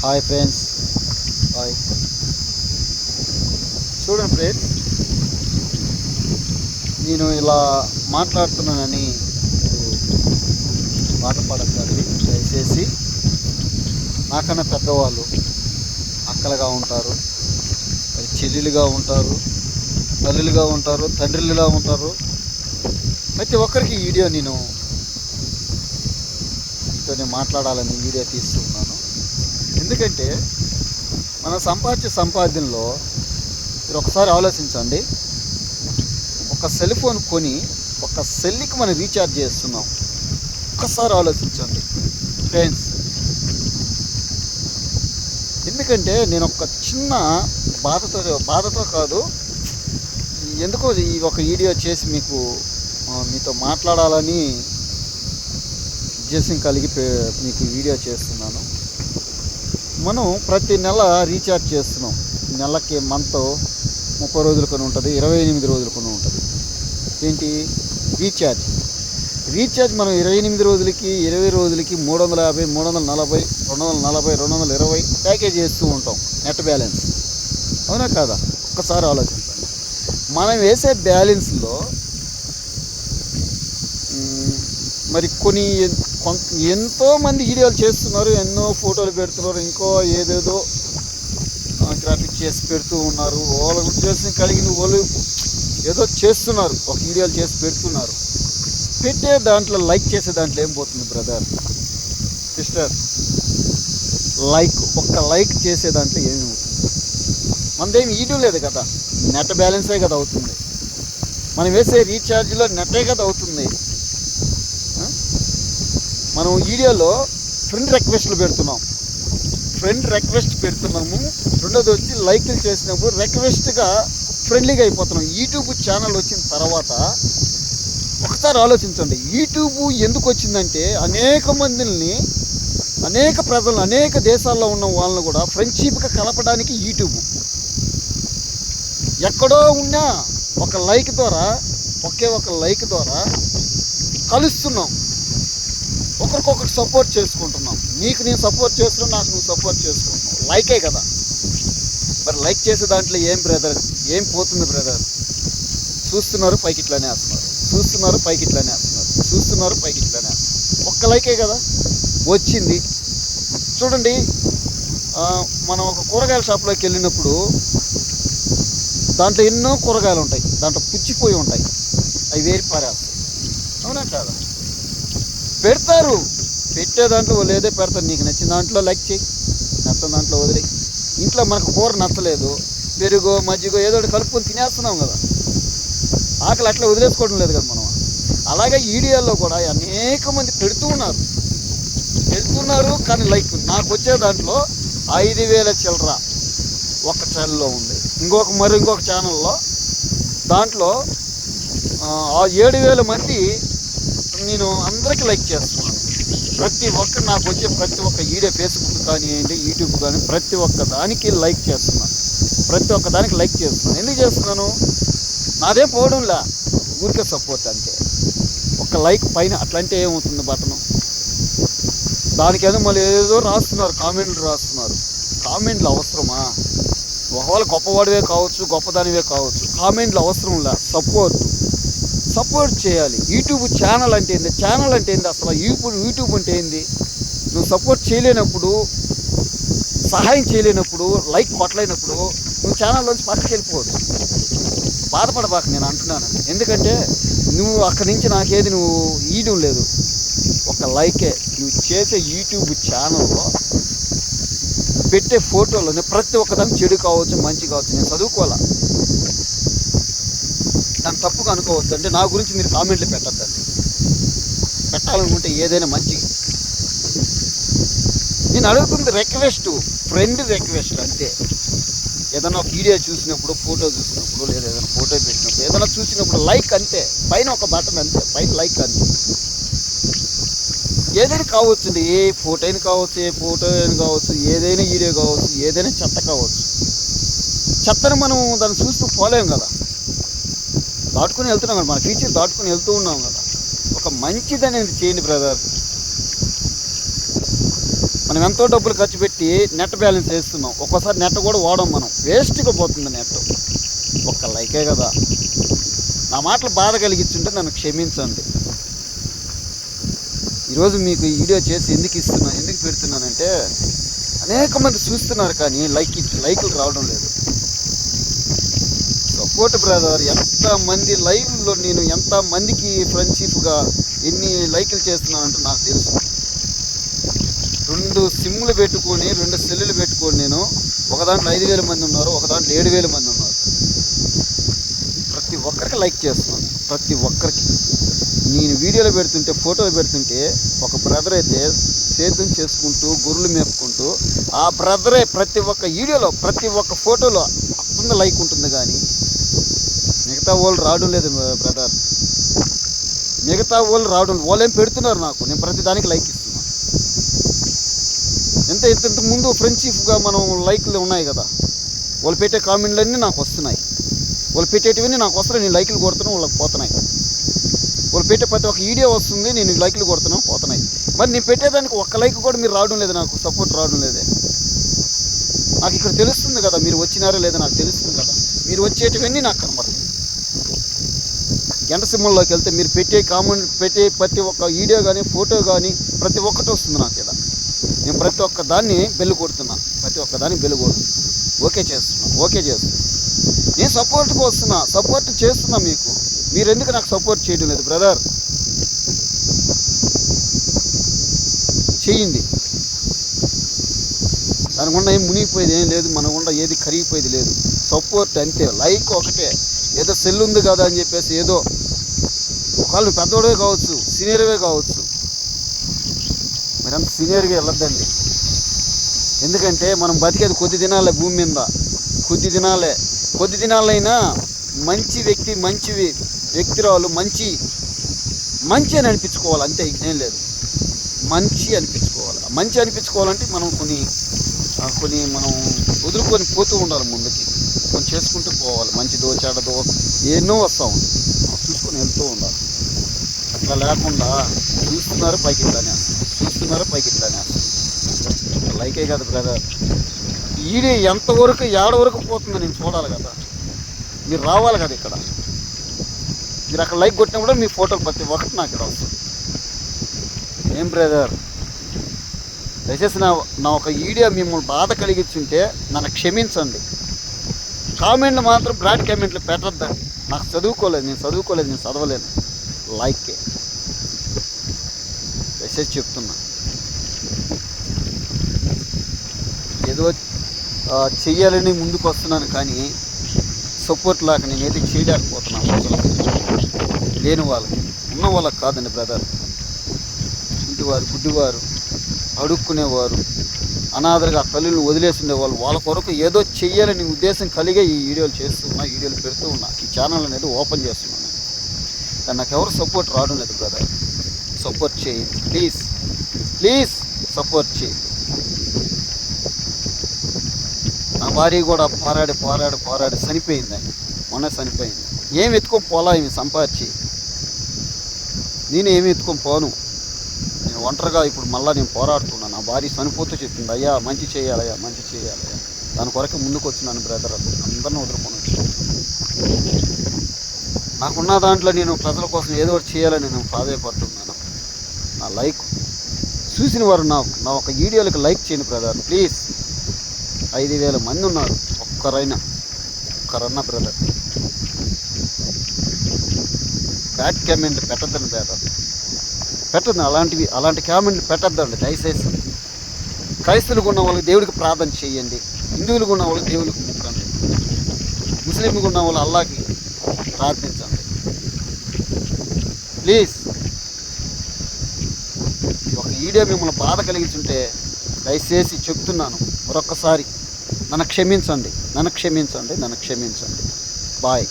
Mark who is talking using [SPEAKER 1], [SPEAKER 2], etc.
[SPEAKER 1] Hi friends. Hi. చూడండి friends, నేను ఇలా మాట్లాడుతున్నానని బాధపడకండి దయచేసి. నాకన్నా పెద్దవాళ్ళు అక్కలుగా ఉంటారు, మరి చెల్లెలుగా ఉంటారు, తల్లులుగా ఉంటారు, తండ్రులుగా ఉంటారు. ప్రతి ఒక్కరికి ఈ వీడియో నేను మీతోనే మాట్లాడాలని వీడియో తీస్తున్నాను. ఎందుకంటే మన సంపాదనలో మీరు ఒకసారి ఆలోచించండి. ఒక సెల్ ఫోన్ కొని ఒక సెల్కి మనం రీఛార్జ్ చేస్తున్నాం. ఒక్కసారి ఆలోచించండి ఫ్రెండ్స్. ఎందుకంటే నేను ఒక చిన్న బాధతో కాదు, ఎందుకో ఈ ఒక వీడియో చేసి మీతో మాట్లాడాలని ఉద్దేశం కలిగి మీకు వీడియో చేస్తున్నాను. మనం ప్రతి నెల రీఛార్జ్ చేస్తున్నాం. నెలకి మంత్ 30 రోజులు కొని ఉంటుంది, 28 రోజులు కొని ఉంటుంది. ఏంటి రీఛార్జ్ మనం 28 రోజులకి 20 రోజులకి 350, 340, 240, 220 ప్యాకేజ్ చేస్తూ ఉంటాం నెట్ బ్యాలెన్స్. అవునా కాదా? ఒక్కసారి ఆలోచించండి. మనం వేసే బ్యాలెన్స్లో మరి ఎంతోమంది వీడియోలు చేస్తున్నారు, ఎన్నో ఫోటోలు పెడుతున్నారు, ఇంకో ఏదేదో గ్రాఫిక్ చేసి పెడుతూ ఉన్నారు. వాళ్ళ ఉద్దేశం కలిగిన వాళ్ళు ఏదో చేస్తున్నారు, ఒక వీడియోలు చేసి పెడుతున్నారు. పెట్టే దాంట్లో లైక్ చేసే దాంట్లో ఏం పోతుంది బ్రదర్ సిస్టర్? ఒక్క లైక్ చేసే దాంట్లో ఏమి అవుతుంది? మనదేం వీడియో లేదు కదా, నెట్ బ్యాలెన్సే కదా అవుతుంది. మనం వేసే రీఛార్జ్లో నెట్టే కదా అవుతుంది. మనం వీడియోలో ఫ్రెండ్ రిక్వెస్ట్ పెడుతున్నాము. రెండోది వచ్చి లైక్లు చేసినప్పుడు రిక్వెస్ట్గా ఫ్రెండ్లీగా అయిపోతున్నాం. యూట్యూబ్ ఛానల్ వచ్చిన తర్వాత ఒకసారి ఆలోచించండి. యూట్యూబ్ ఎందుకు వచ్చిందంటే అనేక మందిని, అనేక ప్రజలు, అనేక దేశాల్లో ఉన్న వాళ్ళని కూడా ఫ్రెండ్షిప్గా కలపడానికి యూట్యూబ్. ఎక్కడో ఉన్నా ఒక లైక్ ద్వారా, ఒక లైక్ ద్వారా కలుస్తున్నాం, ఒకరికొకరు సపోర్ట్ చేసుకుంటున్నాం. నీకు నేను సపోర్ట్ చేస్తున్నాను, నాకు నువ్వు సపోర్ట్ చేసుకుంటున్నావు. లైకే కదా. మరి లైక్ చేసే దాంట్లో ఏం బ్రదర్, ఏం పోతుంది బ్రదర్? చూస్తున్నారు పైకి ఇట్లానే వేస్తున్నారు, ఒక్క లైకే కదా వచ్చింది. చూడండి, మనం ఒక కూరగాయల షాప్లోకి వెళ్ళినప్పుడు దాంట్లో ఎన్నో కూరగాయలు ఉంటాయి, దాంట్లో పుచ్చిపోయి ఉంటాయి, అవి వేరి పారేస్తాయి. అవునా కాదా? పెడతారు, పెట్టే దాంట్లో వాళ్ళు ఏదో పెడతారు. నీకు నచ్చిన దాంట్లో లైక్ చేయి, నచ్చని దాంట్లో వదిలే. ఇంట్లో మనకు కూర నచ్చలేదు, పెరుగో మజ్జిగో ఏదో ఒకటి కలుపుకొని తినేస్తున్నాం కదా, ఆకలి అట్లా వదిలేసుకోవడం లేదు కదా మనం. అలాగే వీడియోలో కూడా అనేక మంది పెడుతున్నారు, కానీ లైక్ నాకు వచ్చే దాంట్లో 5,000 చిల్లర ఒక ఛానల్లో ఉంది. ఇంకొక ఛానల్లో దాంట్లో 7,000 మంది నేను అందరికీ లైక్ చేస్తున్నాను. ప్రతి ఒక్క నాకు వచ్చే ప్రతి ఒక్క వీడియో, ఫేస్బుక్ కానివ్వండి, యూట్యూబ్ కానీ ప్రతి ఒక్క దానికి లైక్ చేస్తున్నాను. ఎందుకు చేస్తున్నాను? నాదేం పోవడంలా, ఊరికే సపోర్ట్ అంతే. ఒక లైక్ పైన అట్లంటే ఏమవుతుంది బటను, దానికేదో మళ్ళీ ఏదో రాస్తున్నారు, కామెంట్లు అవసరమా? ఒకవేళ గొప్పవాడివే కావచ్చు, గొప్పదానివే కావచ్చు, కామెంట్లు అవసరంలా. సపోర్ట్ చేయాలి. యూట్యూబ్ ఛానల్ అంటే ఏంది? అసలు యూట్యూబ్ అంటే ఏంది? నువ్వు సపోర్ట్ చేయలేనప్పుడు, సహాయం చేయలేనప్పుడు, లైక్ కొట్టలేనప్పుడు నువ్వు ఛానల్లోంచి పక్కకి వెళ్ళిపోవద్దు. బాధపడబాక, నేను అంటున్నాను. ఎందుకంటే నువ్వు అక్కడి నుంచి నాకేది నువ్వు ఈయడం లేదు. ఒక లైకే. నువ్వు చేసే యూట్యూబ్ ఛానల్లో పెట్టే ఫోటోలోనే ప్రతి ఒక్కదానికి చెడు కావచ్చు, మంచి కావచ్చు. నేను చదువుకోవాలా, దాన్ని తప్పుగా అనుకోవద్దు. అంటే నా గురించి మీరు కామెంట్లు పెట్టద్దండి. పెట్టాలనుకుంటే ఏదైనా మంచి. నేను అడుగుతుంది ఫ్రెండ్ రిక్వెస్ట్ అంతే. ఏదైనా ఒక వీడియో చూసినప్పుడు, ఫోటో చూసినప్పుడు, లేదా ఏదైనా ఫోటో పెట్టినప్పుడు, ఏదైనా చూసినప్పుడు లైక్ అంతే. పైన ఒక బటన్ అంతే, పైన లైక్ అంతే. ఏదైనా కావచ్చండి, ఏ ఫోటో అయినా కావచ్చు, ఏదైనా వీడియో కావచ్చు, ఏదైనా చెత్త కావచ్చు. చెత్తను మనం దాన్ని చూస్తూ పోలేం కదా, దాటుకుని వెళ్తున్నాం కదా, మన ఫ్యూచర్ దాటుకుని వెళ్తూ ఉన్నాం కదా. ఒక మంచిది అనేది చేయండి బ్రదర్. మనం మనం ఎంతో డబ్బులు ఖర్చు పెట్టి నెట్ బ్యాలెన్స్ వేస్తున్నాం, ఒక్కోసారి నెట్ కూడా వాడం, మనం వేస్ట్గా పోతుంది నెట్. ఒక్క లైకే కదా. నా మాటలు బాధ కలిగించుంటే నన్ను క్షమించండి. ఈరోజు మీకు ఈ వీడియో చేసి ఎందుకు పెడుతున్నానంటే, అనేక మంది చూస్తున్నారు కానీ లైకులు రావడం లేదు. సపోర్ట్ బ్రదర్, ఎంతమంది లైవ్లో నేను ఎంతమందికి ఫ్రెండ్షిప్గా ఎన్ని లైకులు చేస్తున్నానంటే నాకు తెలుసు. 2 సిమ్లు పెట్టుకొని 2 సెల్లులు పెట్టుకొని నేను ఒక దాంట్లో 5,000 మంది ఉన్నారు, ఒక దాంట్లో 7,000 మంది ఉన్నారు. ప్రతి ఒక్కరికి లైక్ చేస్తున్నాను, ప్రతి ఒక్కరికి. నేను వీడియోలు పెడుతుంటే, ఫోటోలు పెడుతుంటే, ఒక బ్రదర్ అయితే సేద్యం చేసుకుంటూ గొర్రెలు మేపుకుంటూ, ఆ బ్రదరే ప్రతి ఒక్క వీడియోలో ప్రతి ఒక్క ఫోటోలో అప్పుడు లైక్ ఉంటుంది. కానీ మిగతా వాళ్ళు రావడం లేదు బ్రదర్. మిగతా వాళ్ళు రావడం, వాళ్ళు ఏం పెడుతున్నారు నాకు, నేను ప్రతి దానికి లైక్ ఇస్తున్నాను. ఇంత ముందు ఫ్రెండ్షిప్గా మనం లైక్లు ఉన్నాయి కదా, వాళ్ళు పెట్టే కామెంట్లన్నీ నాకు వస్తున్నాయి, వాళ్ళు పెట్టేటివన్నీ నాకు వస్తున్నాయి, నేను లైక్లు కొడుతున్నాను, వాళ్ళకి పోతున్నాయి. వాళ్ళు పెట్టే ప్రతి ఒక్క వీడియో వస్తుంది, నేను లైక్లు కొడుతున్నాను, పోతున్నాయి. మరి నేను పెట్టేదానికి ఒక్క లైక్ కూడా మీరు రావడం లేదు, నాకు సపోర్ట్ రావడం లేదే. నాకు ఇక్కడ తెలుస్తుంది కదా మీరు వచ్చినారో లేదో, నాకు తెలుస్తుంది కదా. మీరు వచ్చేటివన్నీ నాకు కనబడుతుంది. గంట సింహంలోకి వెళ్తే మీరు పెట్టే ప్రతి ఒక్క వీడియో కానీ ఫోటో కానీ ప్రతి ఒక్కటి వస్తుంది నాకు ఇక్కడ. నేను ప్రతి ఒక్క దాన్ని బెల్లు కొడుతున్నాను, ప్రతి ఒక్క దాన్ని బెల్లు కొడుతున్నాను. ఓకే చేస్తున్నా. నేను సపోర్ట్కి వస్తున్నా, సపోర్ట్ చేస్తున్నా మీకు. మీరు ఎందుకు నాకు సపోర్ట్ చేయడం లేదు బ్రదర్? చెయ్యండి. దాని గుండా ఏం మునిగిపోయేది ఏం లేదు, మన గుండా ఏది కరిగిపోయేది లేదు. సపోర్ట్ అంతే, లైక్ ఒకటే. ఏదో సెల్ ఉంది కదా అని చెప్పేసి ఏదో ఒకవేళ పెద్దోడే కావచ్చు, సీనియర్వే కావచ్చు, మీరంత సీనియర్గా వెళ్ళొద్దండి. ఎందుకంటే మనం బతికేది కొద్ది దినాలే భూమి మీద, కొద్ది దినాలైనా మంచి వ్యక్తి, మంచి వ్యక్తిరాలు, మంచి అని అనిపించుకోవాలి, అంతే, ఏం లేదు. మంచి అనిపించుకోవాలంటే మనం కొన్ని మనం వదులుకొని పోతూ ఉండాలి, ముందుకి కొన్ని చేసుకుంటూ పోవాలి. మంచిదో చెడ్డదో ఎన్నో వస్తూ ఉంటాయి, చూసుకొని వెళ్తూ ఉండాలి. అట్లా లేకుండా చూస్తున్నారు పైకి ఇట్లానే లైకే కదా బ్రదర్. ఈడే ఎంతవరకు ఏడవరకు పోతుందో నేను చూడాలి కదా, మీరు రావాలి కదా ఇక్కడ. మీరు అక్కడ లైక్ కొట్టినా కూడా మీ ఫోటోలు ప్రతి ఒక్కటి నాకు ఇక్కడ వస్తుంది. ఏం బ్రదర్, దయచేసి నా ఒక వీడియో మిమ్మల్ని బాధ కలిగించుంటే నన్ను క్షమించండి. కామెంట్లు మాత్రం బ్రాడ్ కామెంట్లు పెట్టద్దండి. నాకు నేను చదవలేను. లైకే దయచేసి చెప్తున్నా. ఏదో చెయ్యాలని ముందుకు వస్తున్నాను కానీ సపోర్ట్ లాగా నేను ఏది చేయలేకపోతున్నాను. లేని వాళ్ళకి, ఉన్న వాళ్ళకి కాదండి బ్రదర్. ఇంటివారు, గుడ్డివారు, అడుక్కునేవారు, అనాథలుగా తల్లిని వదిలేసి ఉండేవాళ్ళు, వాళ్ళ కొరకు ఏదో చెయ్యాలని ఉద్దేశం కలిగే ఈ వీడియోలు పెడుతూ ఉన్నా. ఈ ఛానల్ అనేది ఓపెన్ చేస్తున్నాను. కానీ నాకు ఎవరు సపోర్ట్ రావడం లేదు బ్రదర్. సపోర్ట్ చేయండి ప్లీజ్ సపోర్ట్ చేయండి. నా భార్య కూడా పోరాడి చనిపోయిందండి, మొన్న చనిపోయింది. ఏమి ఎత్తుకొని పోలా, ఏమి సంపాదించి నేను ఏమి ఎత్తుకొని పోను. నేను ఒంటరిగా ఇప్పుడు మళ్ళీ నేను పోరాడుతున్నాను. నా భార్య చనిపోతూ చెప్పింది, అయ్యా మంచి చేయాలయ్యా. దాని కొరకు ముందుకు వచ్చినాను బ్రదర్. అందరిని వదులుకొని వచ్చాను. నాకున్న దాంట్లో నేను ప్రజల కోసం ఏదో ఒకటి చేయాలని నేను ప్రాధాన్యపడుతున్నాను. నా లైక్ చూసిన వారు నా ఒక వీడియోలకు లైక్ చేయండి బ్రదర్ ప్లీజ్. 5,000 మంది ఉన్నారు, ఒక్కరన్నా బ్రదర్ బ్యాడ్ కామెంట్లు పెట్టద్దండి బ్రదర్, పెట్టద్దు. అలాంటి కామెంట్లు పెట్టద్దండి దయచేసి. క్రైస్తవులకు ఉన్న వాళ్ళకి దేవుడికి ప్రార్థన చేయండి, హిందువులకు ఉన్న వాళ్ళకి దేవుడికి మొక్కండి, ముస్లింలకు ఉన్న వాళ్ళు అల్లాకి ప్రార్థించండి ప్లీజ్. ఒక వీడియో మిమ్మల్ని బాధ కలిగించుంటే దయచేసి చెప్తున్నాను మరొక్కసారి, నన్ను క్షమించండి. బాయ్.